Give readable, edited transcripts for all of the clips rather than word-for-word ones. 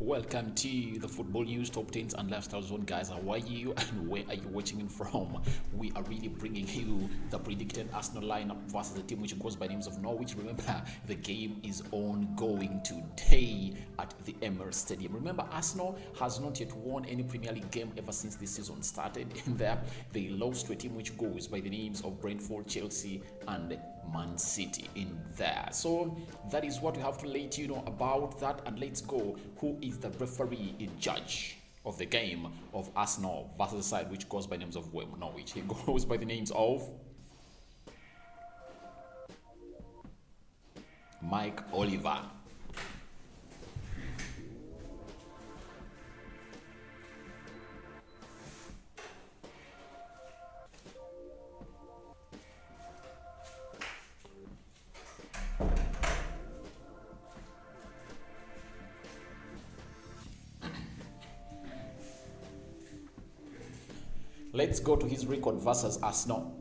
Welcome to the football news top 10s and lifestyle zone, guys. How are you and where are you watching in from? We are really bringing you the predicted Arsenal lineup versus the team which goes by names of Norwich. Remember, the game is ongoing today at the Emirates Stadium. Remember, Arsenal has not yet won any Premier League game ever since this season started. In there, they lost to a team which goes by the names of Brentford, Chelsea, and Man City in there. So that is what we have to let you know about that, and let's go. Who is the referee in charge of the game of Arsenal versus the side which goes by names of Norwich? He goes by the names of Mike Oliver. Let's go to his record versus Arsenal.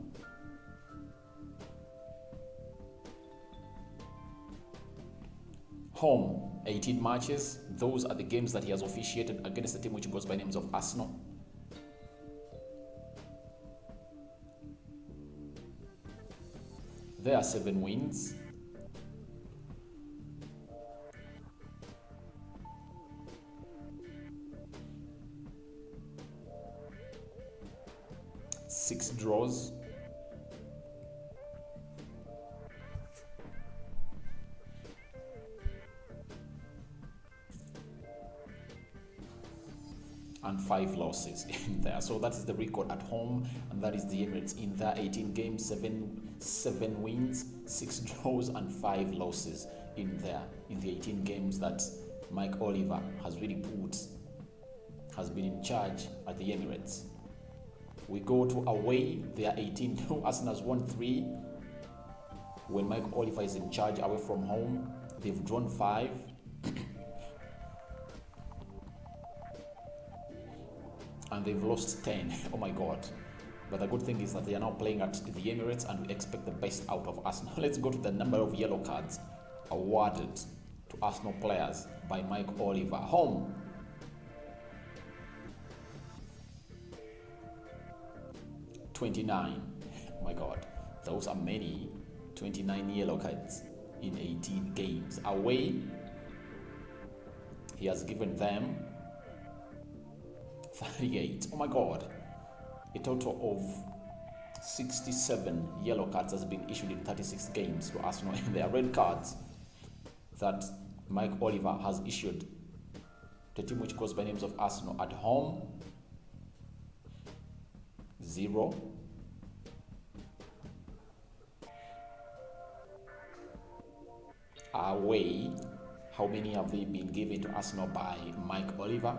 Home, 18 matches. Those are the games that he has officiated against the team which goes by names of Arsenal. There are 7 wins. Six draws. And 5 losses in there. So that is the record at home, and that is the Emirates in there. 18 games, 7 wins, 6 draws, and 5 losses in there in the 18 games that Mike Oliver has been in charge at the Emirates. We go to away. They are 18. Arsenal has won 3. When Mike Oliver is in charge away from home, they've drawn 5. And they've lost 10. Oh my God. But the good thing is that they are now playing at the Emirates, and we expect the best out of Arsenal. Let's go to the number of yellow cards awarded to Arsenal players by Mike Oliver. Home, 29. Oh my God, those are many. 29 yellow cards in 18 games. Away, he has given them 38. Oh my God, a total of 67 yellow cards has been issued in 36 games to Arsenal. And there are red cards that Mike Oliver has issued to the team which goes by names of Arsenal. At home, 0. Away, how many have they been given to Arsenal by Mike Oliver?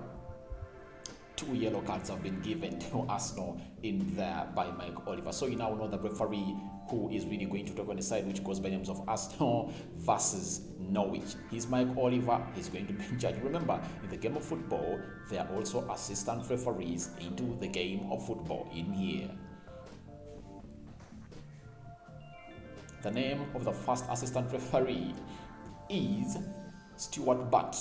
2 yellow cards have been given to Arsenal in there by Mike Oliver. So you now know the referee who is really going to talk on the side which goes by names of Arsenal versus Norwich. He's Mike Oliver. He's going to be in charge. Remember, in the game of football, there are also assistant referees into the game of football in here. The name of the first assistant referee is Stuart Butt.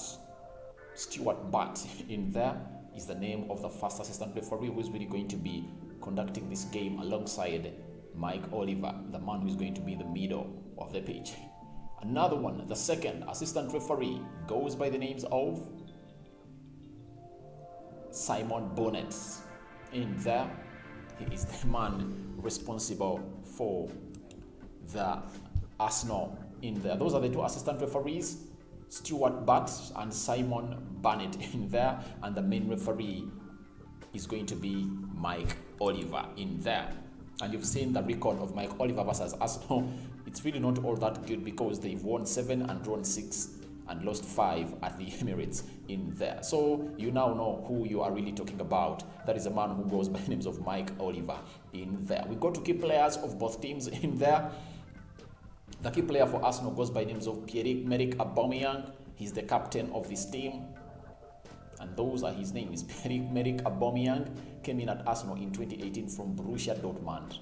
Stuart Butt in there is the name of the first assistant referee who is really going to be conducting this game alongside Mike Oliver, the man who is going to be in the middle of the pitch. Another one, the second assistant referee, goes by the names of Simon Bonnet. In there, he is the man responsible for the Arsenal in there. Those are the 2 assistant referees, Stuart Butt and Simon Burnett in there, and the main referee is going to be Mike Oliver in there. And you've seen the record of Mike Oliver versus Arsenal. It's really not all that good because they've won 7 and drawn 6 and lost 5 at the Emirates in there. So you now know who you are really talking about. That is a man who goes by the names of Mike Oliver in there. We go to key players of both teams in there. The key player for Arsenal goes by names of Pierre-Emerick Aubameyang. He's the captain of this team. And those are his names. Pierre-Emerick Aubameyang came in at Arsenal in 2018 from Borussia Dortmund.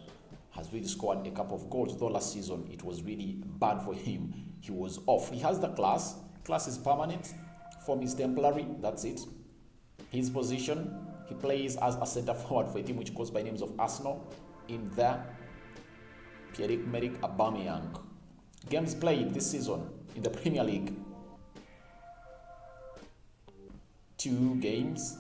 Has really scored a couple of goals, though last season it was really bad for him. He was off. He has the class. Class is permanent. form is temporary, that's it. His position, he plays as a centre forward for a team which goes by names of Arsenal. In there, Pierre-Emerick Aubameyang. Games played this season in the Premier League: 2 games.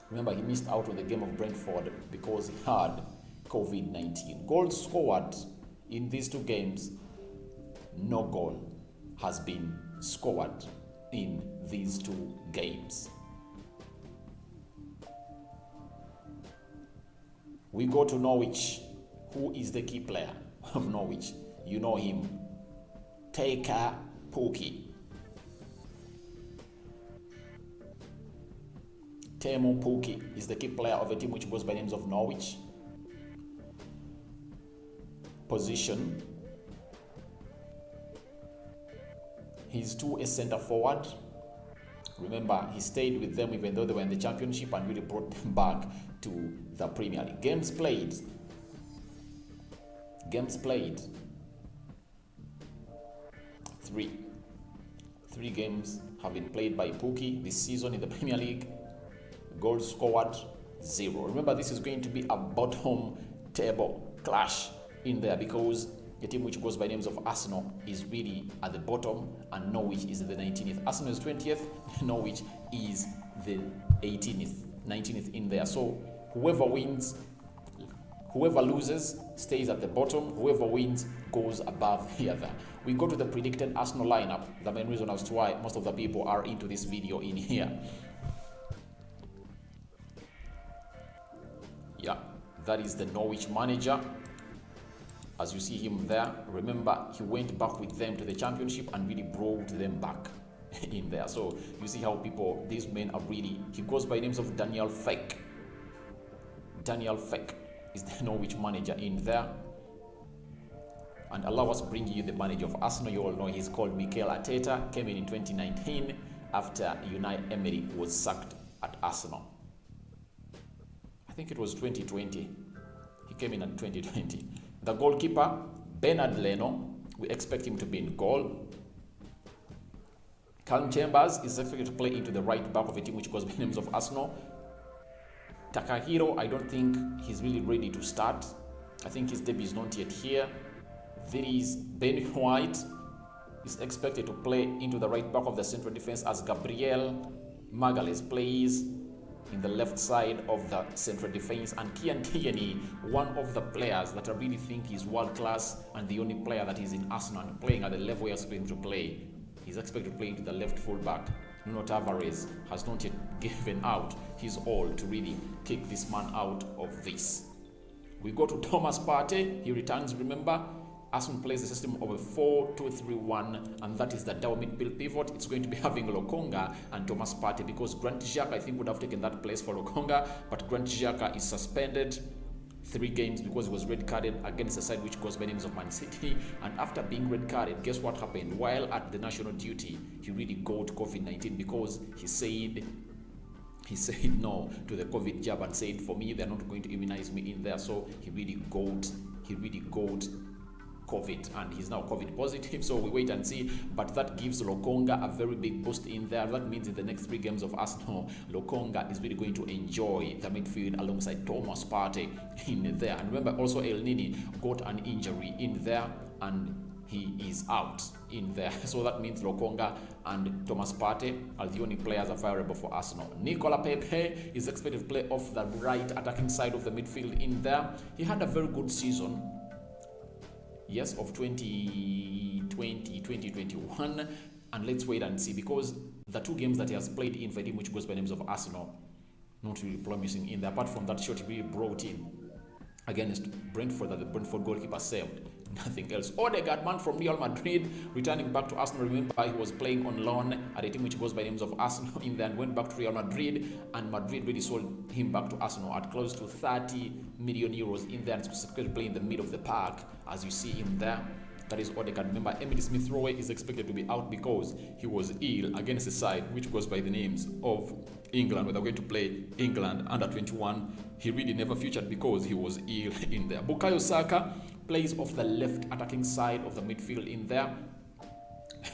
Remember, he missed out on the game of Brentford because he had COVID-19. Goals scored in these 2 games, no goal has been scored in these 2 games. We go to Norwich. Who is the key player of Norwich? You know him. Taker Pukki. Teemu Pukki is the key player of a team which goes by names of Norwich. Position, he's too a centre forward. Remember, he stayed with them even though they were in the championship and really brought them back to the Premier League. Games played. 3 games have been played by Pukki this season in the Premier League. Goals scored, 0. Remember, this is going to be a bottom table clash in there because a team which goes by names of Arsenal is really at the bottom and Norwich is the 19th. Arsenal is 20th, Norwich is the 19th in there. So whoever loses stays at the bottom. Whoever wins goes above the other. We go to the predicted Arsenal lineup. The main reason as to why most of the people are into this video in here. Yeah, that is the Norwich manager. As you see him there, remember he went back with them to the championship and really brought them back in there. So you see how people, these men are really, he goes by names of Daniel Fake. Daniel Fake is the Norwich manager in there. And allow us bring you the manager of Arsenal. You all know he's called Mikel Arteta. Came in 2019 after Unai Emery was sacked at Arsenal. I think it was 2020. He came in 2020. The goalkeeper, Bernard Leno, we expect him to be in goal. Callum Chambers is expected to play into the right back of a team which goes by names of Arsenal. Takahiro, I don't think he's really ready to start. I think his debut is not yet here. There is Ben White, is expected to play into the right back of the central defense as Gabriel Magalhaes plays in the left side of the central defense, and Kian Tierney, one of the players that I really think is world class and the only player that is in Arsenal playing at the level he is going to play. He's expected to play into the left full back. Nuno Tavares has not yet given out his all to really kick this man out of this. We go to Thomas Partey. He returns, remember. Arsenal plays the system of a 4-2-3-1, and that is the double midfield pivot. It's going to be having Lokonga and Thomas Partey because Grant Xhaka, I think, would have taken that place for Lokonga, but Grant Xhaka is suspended 3 games because he was red carded against the side which goes by names of Man City. And after being red carded, guess what happened? While at the national duty, he really got COVID-19 because he said no to the COVID jab and said, for me, they're not going to immunize me in there. So he really got COVID, and he's now COVID positive, so we wait and see. But that gives Lokonga a very big boost in there. That means in the next 3 games of Arsenal, Lokonga is really going to enjoy the midfield alongside Thomas Partey in there. And remember, also El Nini got an injury in there and he is out in there. So that means Lokonga and Thomas Partey are the only players available for Arsenal. Nicola Pepe is expected to play off the right attacking side of the midfield in there. He had a very good season, yes, of 2020-2021, and let's wait and see, because the 2 games that he has played in for a team which goes by names of Arsenal, not really promising in there. Apart from that shot he really brought in against Brentford that the Brentford goalkeeper saved, nothing else. Odegaard, man from Real Madrid, returning back to Arsenal. Remember, he was playing on loan at a team which goes by names of Arsenal in there and went back to Real Madrid, and Madrid really sold him back to Arsenal at close to 30 million euros in there, and he's expected to play in the middle of the park as you see him there. That is Odegaard. Remember, Emily Smith-Rowe is expected to be out because he was ill against a side which goes by the names of England, where they're going to play England under 21. He really never featured because he was ill in there. Bukayo Saka plays off the left attacking side of the midfield in there.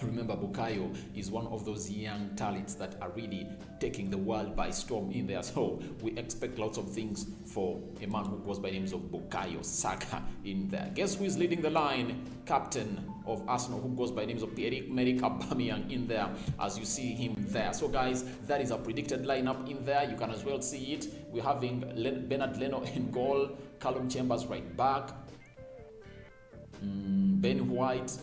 Remember, Bukayo is one of those young talents that are really taking the world by storm in there. So we expect lots of things for a man who goes by the names of Bukayo Saka in there. Guess who is leading the line? Captain of Arsenal, who goes by the names of Pierre-Emerick Aubameyang in there, as you see him there. So guys, that is a predicted lineup in there. You can as well see it. We're having Bernard Leno in goal, Callum Chambers right back, Ben White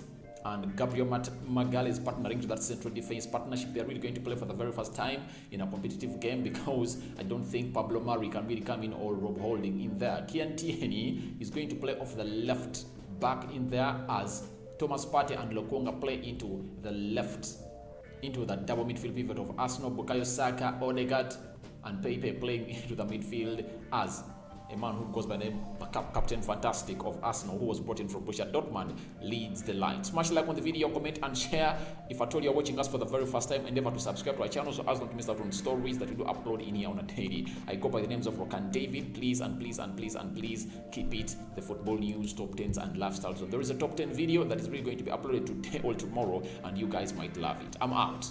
and Gabriel Magalhaes partnering to that central defense partnership. They're really going to play for the very first time in a competitive game, because I don't think Pablo Mari can really come in, or Rob Holding in there. Kian Tierney is going to play off the left back in there, as Thomas Partey and Lokonga play into the left, into the double midfield pivot of Arsenal. Bukayo Saka, Odegaard and Pepe playing into the midfield, as a man who goes by the name Captain Fantastic of Arsenal, who was brought in from Borussia Dortmund, leads the line. Smash like on the video, comment and share. If at all you're watching us for the very first time, endeavor to subscribe to our channel so as not to miss out on stories that we do upload in here on a daily. I go by the names of Rokani David. Please and please and please and please keep it the football news, top 10s and lifestyle. So there is a top 10 video that is really going to be uploaded today or tomorrow, and you guys might love it. I'm out.